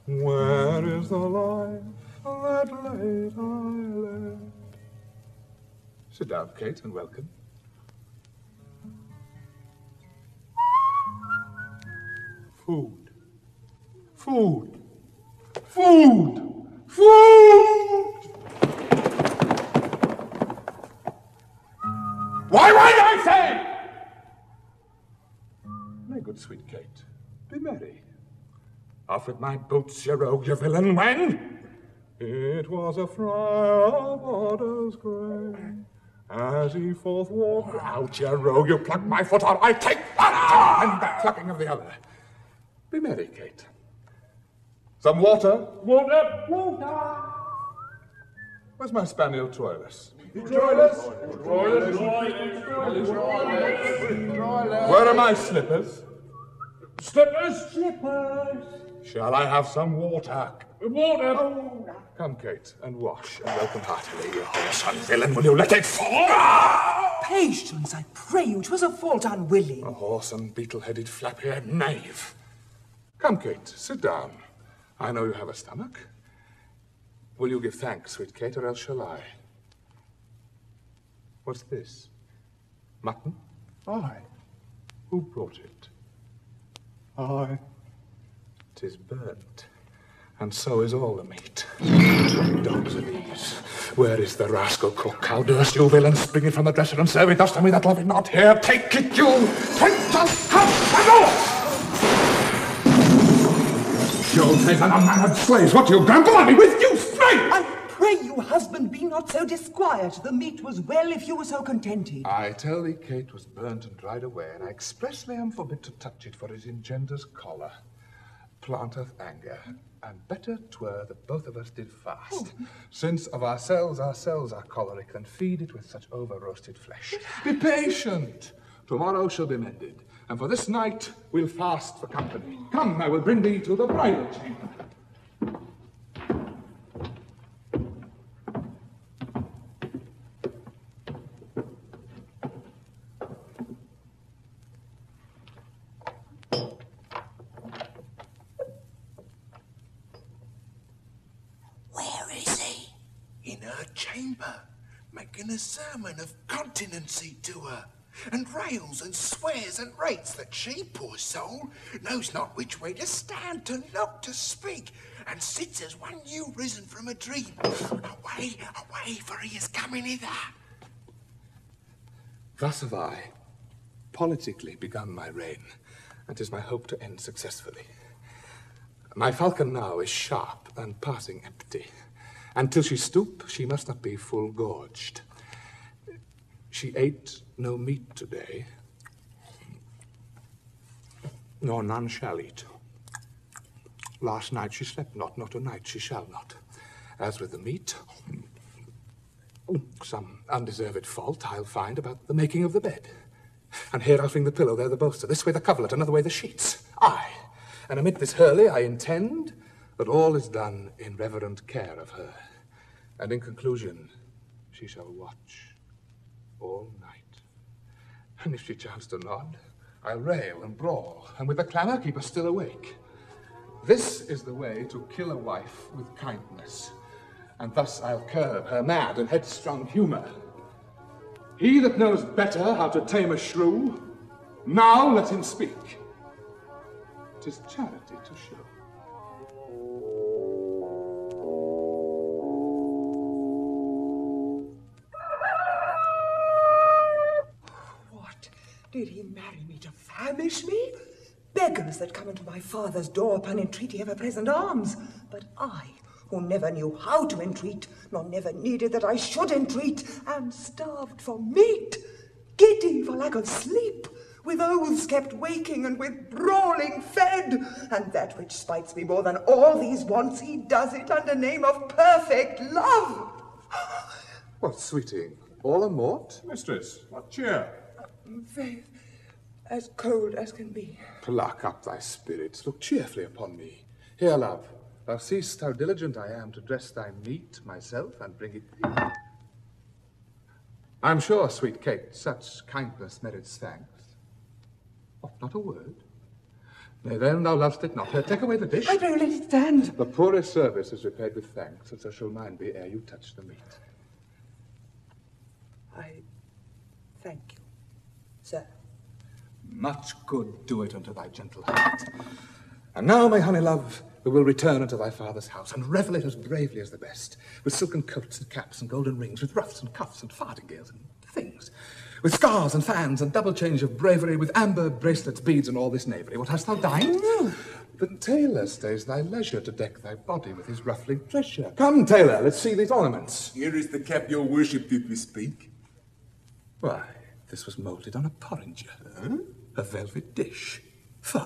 in! Where is the life that late I led? Sit down, Kate, and welcome. Food. Food. Food. Food! Why, I say? My good sweet Kate, be merry. Off with my boots, you rogue, you villain, when? It was a friar of orders grey. As he forth walked out, you rogue, you pluck my foot out, I take that, and the plucking of the other. Be merry, Kate. Some water? Water! Water! Where's my spaniel Troilus?
Troilus!
Where are my slippers?
Slippers! Slippers!
Shall I have some water?
Water!
Come, Kate, and wash, and welcome heartily, you whoreson villain. Will you let it fall?
Patience, I pray you. 'Twas a fault unwilling.
A whoreson, beetle-headed, flap-haired knave. Come, Kate, sit down. I know you have a stomach. Will you give thanks, sweet Kate, or else shall I? What's this? Mutton?
Aye.
Who brought it?
Aye.
'Tis burnt, and so is all the meat. Dogs are these. Where is the rascal cook? How durst you, villain, spring it from the dresser and serve it thus to me that love it not? Here, take it, you trenchant cunt, Ill-fated and unmannered slaves, what do you grumble at me with, you straight?
I pray you, husband, be not so disquiet. The meat was well if you were so contented.
I tell thee, Kate was burnt and dried away, and I expressly am forbid to touch it, for it engenders choler, planteth anger, and better 'twere that both of us did fast, since of ourselves are choleric, than feed it with such over-roasted flesh. Be patient. Tomorrow shall be mended, and for this night we'll fast for company. Come, I will bring thee to the bridal chamber.
in her chamber, making a sermon of continency to her, and rails and swears and rates that she, poor soul, knows not which way to stand, to look, to speak, and sits as one new risen from a dream. Away, away, for he is coming hither.
Thus have I politically begun my reign, and 'tis my hope to end successfully. My falcon now is sharp and passing empty, and till she stoop, she must not be full gorged. She ate no meat today, nor none shall eat. Last night she slept not, nor tonight she shall not. As with the meat, some undeserved fault I'll find about the making of the bed. And here I'll fling the pillow, there the bolster, this way the coverlet, another way the sheets. Aye, and amid this hurly I intend that all is done in reverent care of her. And in conclusion, she shall watch all night. And if she chance to nod, I'll rail and brawl, and with a clamour keep her still awake. This is the way to kill a wife with kindness, and thus I'll curb her mad and headstrong humour. He that knows better how to tame a shrew, now let him speak. 'Tis charity to show.
What? Did he marry me to famish me? Beggars that come into my father's door upon entreaty of her present alms. But I, who never knew how to entreat, nor never needed that I should entreat, am starved for meat, giddy for lack of sleep, with oaths kept waking and with brawling fed, and that which spites me more than all these wants, he does it under name of perfect love.
What, sweeting, all a mort?
Mistress, what cheer?
Faith, as cold as can be.
Pluck up thy spirits, look cheerfully upon me. Here, love, thou seest how diligent I am to dress thy meat myself and bring it thee. I'm sure, sweet Kate, such kindness merits thanks. What, not a word? Nay, then, thou lovest it not. Here, take away the dish.
I pray let it stand.
The poorest service is repaid with thanks, and so shall mine be ere you touch the meat.
I thank you, sir.
Much good do it unto thy gentle heart. And now, my honey love, we will return unto thy father's house, and revel it as bravely as the best, with silken coats and caps and golden rings, with ruffs and cuffs and farthingales and things, with scarves and fans and double change of bravery, with amber bracelets, beads, and all this knavery. What, hast thou dined? The tailor stays thy leisure to deck thy body with his ruffling treasure. Come, tailor, let's see these ornaments.
Here is the cap your worship did bespeak.
Why, this was moulded on a porringer. Huh? A velvet dish. Fie,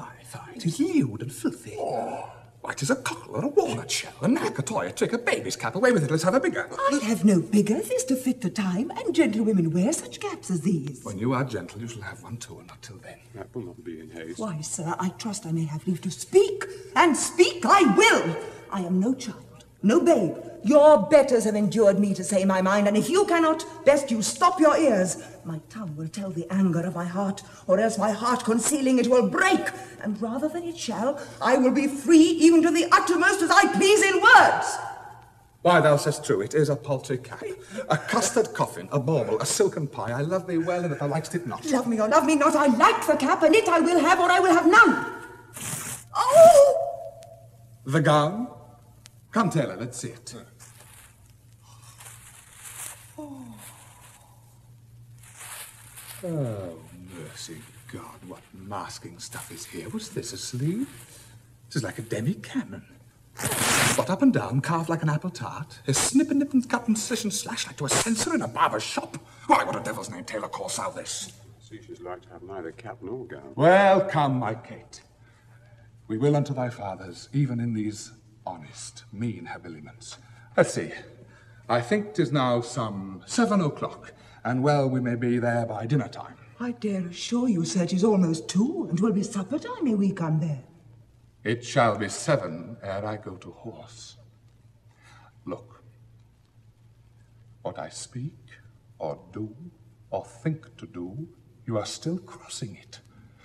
it is lewd and filthy. Why, 'tis a cockle or a walnut shell, a knack, a toy, a trick, a baby's cap. Away with it, let's have a bigger.
I have no bigger. This to fit the time, and gentlewomen wear such caps as these.
When you are gentle, you shall have one too, and not till then.
That will not be in haste.
Why, sir, I trust I may have leave to speak, and speak I will. I am no child, no babe. Your betters have endured me to say my mind, and if you cannot, best you stop your ears. My tongue will tell the anger of my heart, or else my heart concealing it will break, and rather than it shall, I will be free even to the uttermost as I please in words.
Why, thou sayest true, it is a paltry cap, a custard coffin, a bauble, a silken pie. I love thee well, and if thou likest it not.
Love me or love me not, I like the cap, and it I will have, or I will have none. Oh!
The gown? Come, tailor, let's see it. Oh, mercy God, what masking stuff is here? What's this, a sleeve? This is like a demi-cannon. Spot up and down, carved like an apple tart. A snip and nip and cut and slish and slash like to a censer in a barber's shop. Why, what a devil's name tailor calls thou this?
See, she's like to have neither cap nor gown.
Well, come, my Kate. We will unto thy fathers, even in these honest, mean habiliments. Let's see. I think 'tis now some 7 o'clock, and well we may be there by dinner time.
I dare assure you, sir, 'tis almost 2, and 'twill be supper time ere we come there.
It shall be 7 ere I go to horse. Look, what I speak, or do, or think to do, you are still crossing it.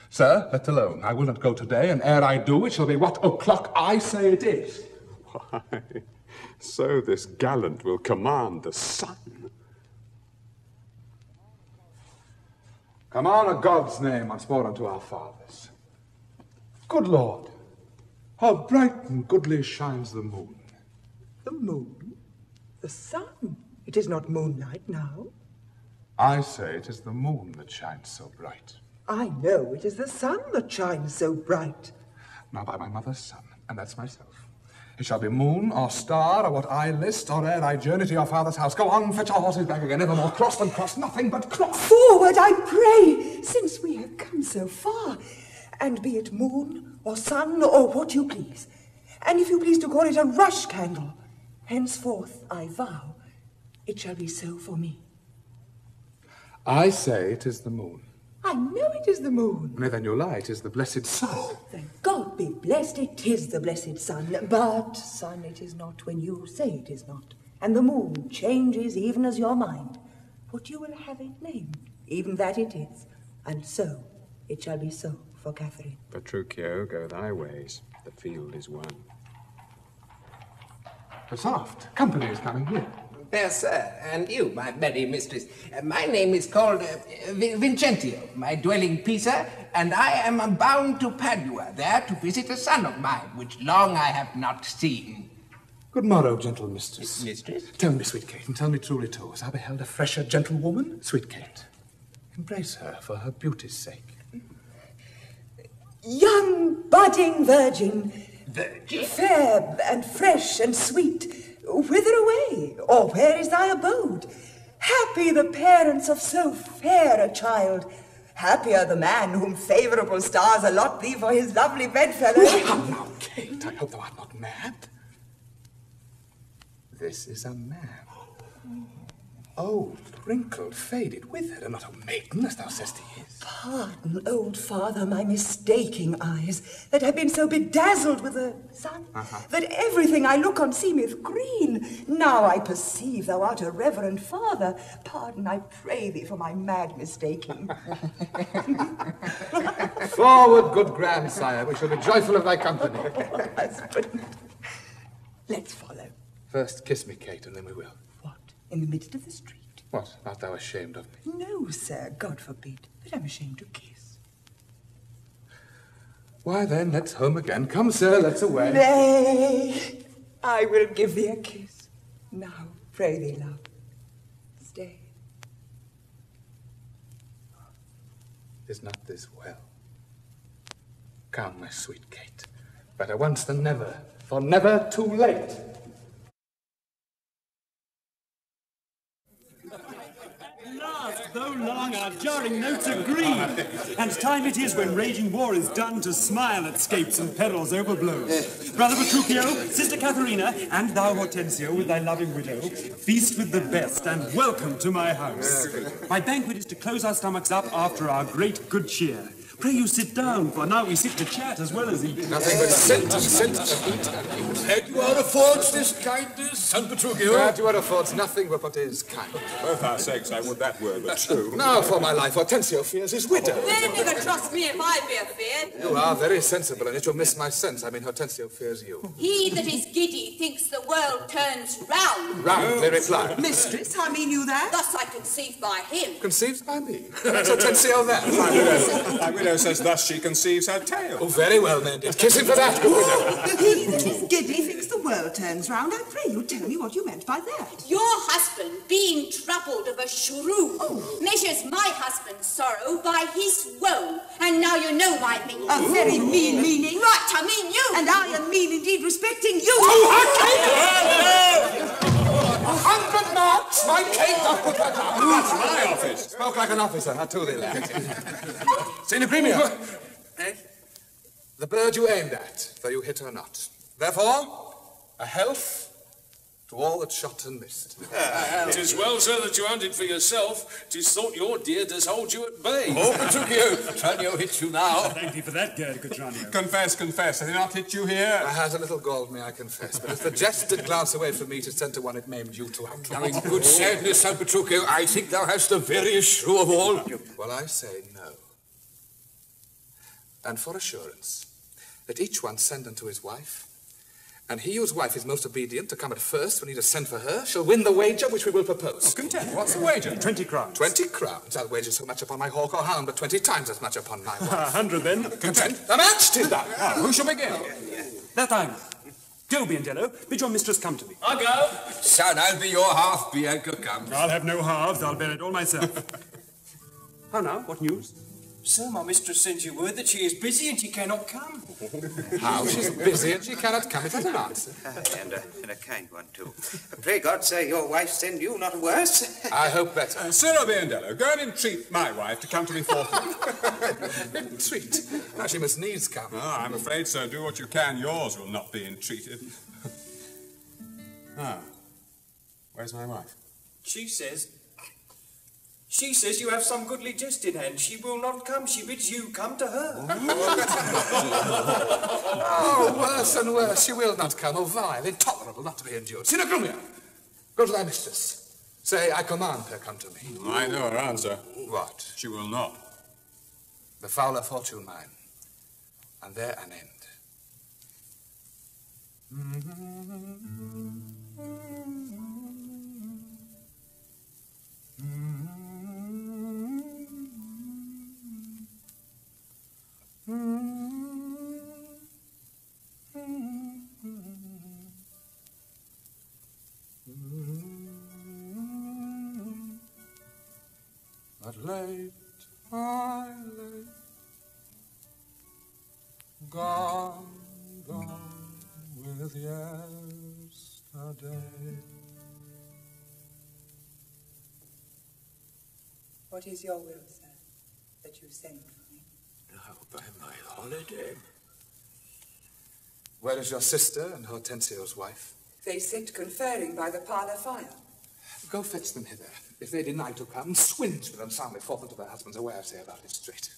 Sir, let alone. I will not go today, and ere I do, it shall be what o'clock I say it is.
Why, So this gallant will command the sun.
Come on, a God's name once more unto our fathers. Good Lord, how bright and goodly shines the moon.
The moon? The sun? It is not moonlight now.
I say it is the moon that shines so bright.
I know it is the sun that shines so bright.
Now by my mother's son, and that's myself. It shall be moon or star or what I list, or ere I journey to your father's house. Go on, fetch our horses back again, evermore cross and cross, nothing but cross.
Forward, I pray, since we have come so far, and be it moon or sun or what you please, and if you please to call it a rush candle, henceforth I vow it shall be so for me.
I say it is the moon.
I know it is the moon.
Nay, then you lie, it is the blessed sun.
Thank God be blessed, it is the blessed sun. But sun it is not when you say it is not. And the moon changes even as your mind. What you will have it named, even that it is. And so it shall be so for Katherine.
Petruchio, go thy ways. The field is won.
But soft, company is coming here.
Fair sir, and you, my merry mistress. My name is called Vincentio, my dwelling Pisa, and I am bound to Padua, there to visit a son of mine, which long I have not seen.
Good morrow, gentle mistress.
Mistress?
Tell me, sweet Kate, and tell me truly too, has I beheld a fresher gentlewoman? Sweet Kate, embrace her for her beauty's sake.
Young budding virgin,
Virgin?
fair and fresh and sweet, whither away, or where is thy abode? Happy the parents of so fair a child, happier the man whom favourable stars allot thee for his lovely bedfellow.
Come now, Kate, I hope thou art not mad. This is a man. Old, wrinkled, faded, withered, and not a maiden, as thou sayest he is.
Pardon, old father, my mistaking eyes, that have been so bedazzled with the sun, that everything I look on seemeth green. Now I perceive thou art a reverend father. Pardon, I pray thee, for my mad mistaking.
Forward, good grandsire, we shall be joyful of thy company.
Husband, let's follow.
First kiss me, Kate, and then we will.
In the midst of the street.
What, art thou ashamed of me?
No, sir, God forbid, but I'm ashamed to kiss.
Why then, let's home again. Come, sir, let's away.
Nay, I will give thee a kiss. Now, pray thee, love, stay.
Is not this well? Come, my sweet Kate. Better once than never, for never too late.
Though long our jarring notes agree, and time it is when raging war is done to smile at scapes and perils overblown. Brother Petruchio, sister Katharina, and thou Hortensio with thy loving widow, feast with the best and welcome to my house. My banquet is to close our stomachs up after our great good cheer. Pray you sit down, for now we sit to chat as well as eat.
Nothing but scent and scent and eat. Had you our affords this kindness, San Petruchio?
Glad you are affords nothing but what is kind.
Both our sakes, I would that were but true.
Now, for my life, Hortensio fears his widow.
Then neither trust me if I be afeard.
You are very sensible, and yet you'll miss my sense. I mean, Hortensio fears you.
He that is giddy thinks the world turns round.
Round, they reply.
Mistress, how mean you that?
Thus I conceive by him.
Conceived by me. That's Hortensio that.
My widow says thus she conceives her tale.
Oh, very well, then. Kiss him for that, good widow.
He that is giddy thinks the world turns round. I pray you tell me what you meant by that.
Your husband, being troubled of a shrew, measures my husband's sorrow by his woe. And now you know my meaning.
A very mean meaning.
Right, I mean you.
And I am mean indeed respecting you.
Oh, 100 marks, my Kate, I'll put that down.
That's my office.
Spoke like an officer, I told thee that. Senior Premier, the bird you aimed at, though you hit her not. Therefore, a health to all that shot and missed.
'Tis well, sir, that you hunted for yourself. 'Tis thought your deer does hold you at bay.
Oh, Petruchio, Tranio hits you now.
Thank thee for that, good Tranio.
Confess, confess, has he not hit you here?
I had a little galled me, I confess, but as the jest did glance away from me to send to one it maimed you to.
Now, in good sadness, San Petruchio, I think thou hast the veriest shrew of all.
Well, I say no. And for assurance, let each one send unto his wife
And he whose wife is most obedient to come at first when he does send for her shall win the wager which we will propose.
Oh, content. What's the wager?
20 crowns.
20 crowns. I'll wager so much upon my hawk or hound, but 20 times as much upon my wife.
100 then.
Content. A match, 'tis that.
Who shall begin?
That I will. Go, Biendello. Bid your mistress come to me.
I'll go. Son, I'll be your half, Bianca, come.
I'll have no halves. I'll bear it all myself. How now? What news?
Sir, my mistress sends you word that she is busy and she cannot come.
How? She's busy and she cannot come. Is that an answer?
And a kind one, too. Pray God, sir, your wife send you not worse.
I hope better.
Sir Biendello, go and entreat my wife to come to me forthwith.
Entreat? Now she must needs come.
Oh, I'm afraid, sir. Do what you can. Yours will not be entreated. Where's my wife?
She says you have some goodly jest in hand. She will not come. She bids you come to her.
Oh, worse and worse. She will not come. Oh, vile, intolerable, not to be endured. Sinagumia, go to thy mistress. Say, I command her come to me.
I know her answer.
What?
She will not.
The fouler fortune mine, and there an end. But late, gone with yesterday.
What is your will, sir, that you send for me?
Now by my holiday.
Where is your sister and Hortensio's wife?
They sit conferring by the parlour fire.
Go fetch them hither. If they deny to come, swinge with them soundly forth unto their husbands, aware say about it straight.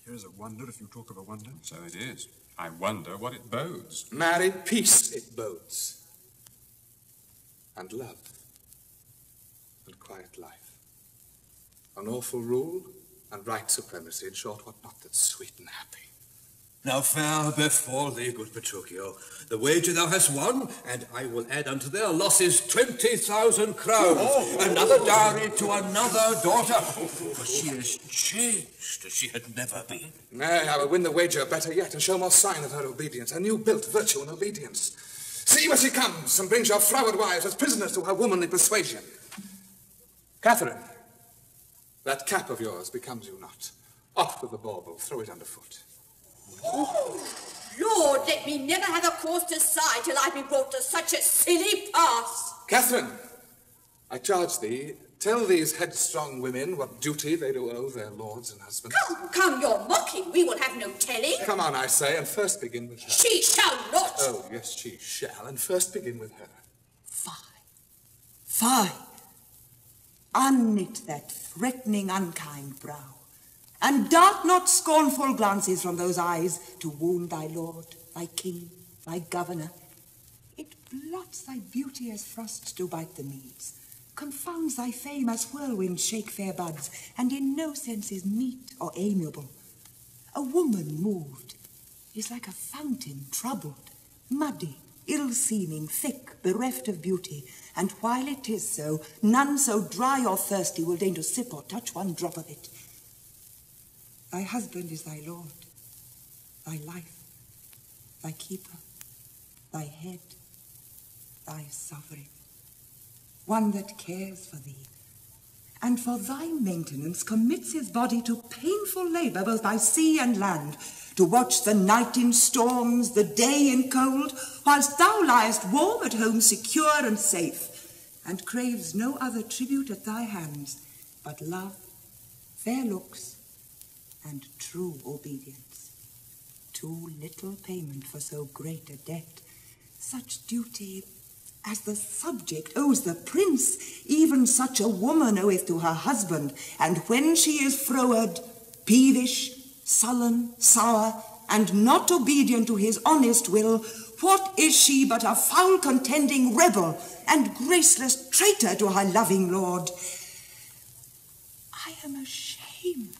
Here's a wonder if you talk of a wonder. So it is. I wonder what it bodes.
Married peace it bodes. And love. And quiet life. An awful rule and right supremacy, in short, what not that's sweet and happy.
Now fair befall thee, good Petruchio. The wager thou hast won, and I will add unto their losses 20,000 crowns. Another dowry to another daughter. For she is changed as she had never been.
Nay, I will win the wager better yet, and show more sign of her obedience, her new-built virtue and obedience. See where she comes, and brings your froward wives as prisoners to her womanly persuasion. Katherine, that cap of yours becomes you not. Off with the bauble, throw it underfoot.
Oh, Lord, let me never have a cause to sigh till I be brought to such a silly pass.
Katherine, I charge thee, tell these headstrong women what duty they do owe their lords and husbands.
Come, you're mocking. We will have no telling.
Come on, I say, and first begin with her.
She shall not.
Oh, yes, she shall, and first begin with her.
Fie! Unknit that threatening, unkind brow, and dart not scornful glances from those eyes to wound thy lord, thy king, thy governor. It blots thy beauty as frosts do bite the meads, confounds thy fame as whirlwinds shake fair buds, and in no sense is meet or amiable. A woman moved is like a fountain troubled, muddy, ill-seeming, thick, bereft of beauty, and while it is so, none so dry or thirsty will deign to sip or touch one drop of it. Thy husband is thy lord, thy life, thy keeper, thy head, thy sovereign, one that cares for thee, and for thy maintenance commits his body to painful labour both by sea and land, to watch the night in storms, the day in cold, whilst thou liest warm at home, secure and safe, and craves no other tribute at thy hands but love, fair looks, and true obedience. Too little payment for so great a debt, such duty as the subject owes the prince, even such a woman oweth to her husband, and when she is froward, peevish, sullen, sour, and not obedient to his honest will, what is she but a foul contending rebel and graceless traitor to her loving lord? I am ashamed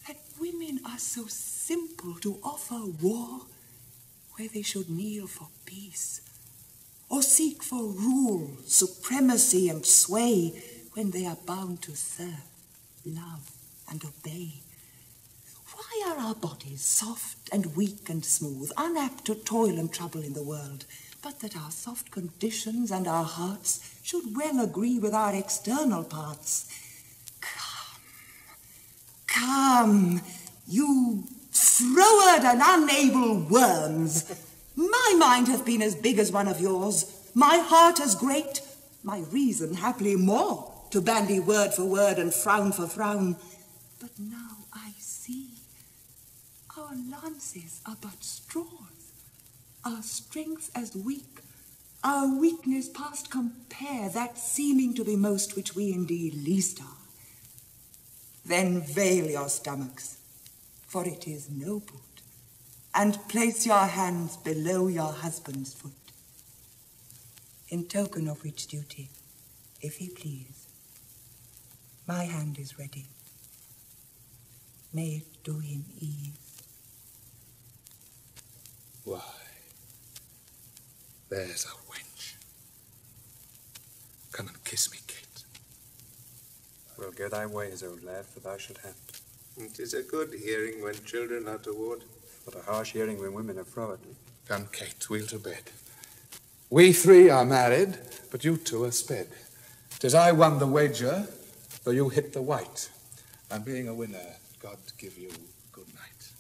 that women are so simple to offer war where they should kneel for peace, or seek for rule, supremacy, and sway, when they are bound to serve, love, and obey. Why are our bodies soft and weak and smooth, unapt to toil and trouble in the world, but that our soft conditions and our hearts should well agree with our external parts? Come, you froward and unable worms. My mind hath been as big as one of yours, my heart as great, my reason haply more, to bandy word for word and frown for frown. But now I see, our lances are but straws, our strength as weak, our weakness past compare, that seeming to be most which we indeed least are. Then veil your stomachs, for it is no put, and place your hands below your husband's foot. In token of which duty, if he please, my hand is ready. May it do him ease.
Why, there's a wench. Come and kiss me, Kate.
Well, go thy ways, old lad, for thou shalt have it.
It is a good hearing when children are toward,
but a harsh hearing when women are froward.
Come, Kate, we'll to bed. We three are married, but you two are sped. 'Tis I won the wager, though you hit the white. And being a winner, God give you good night.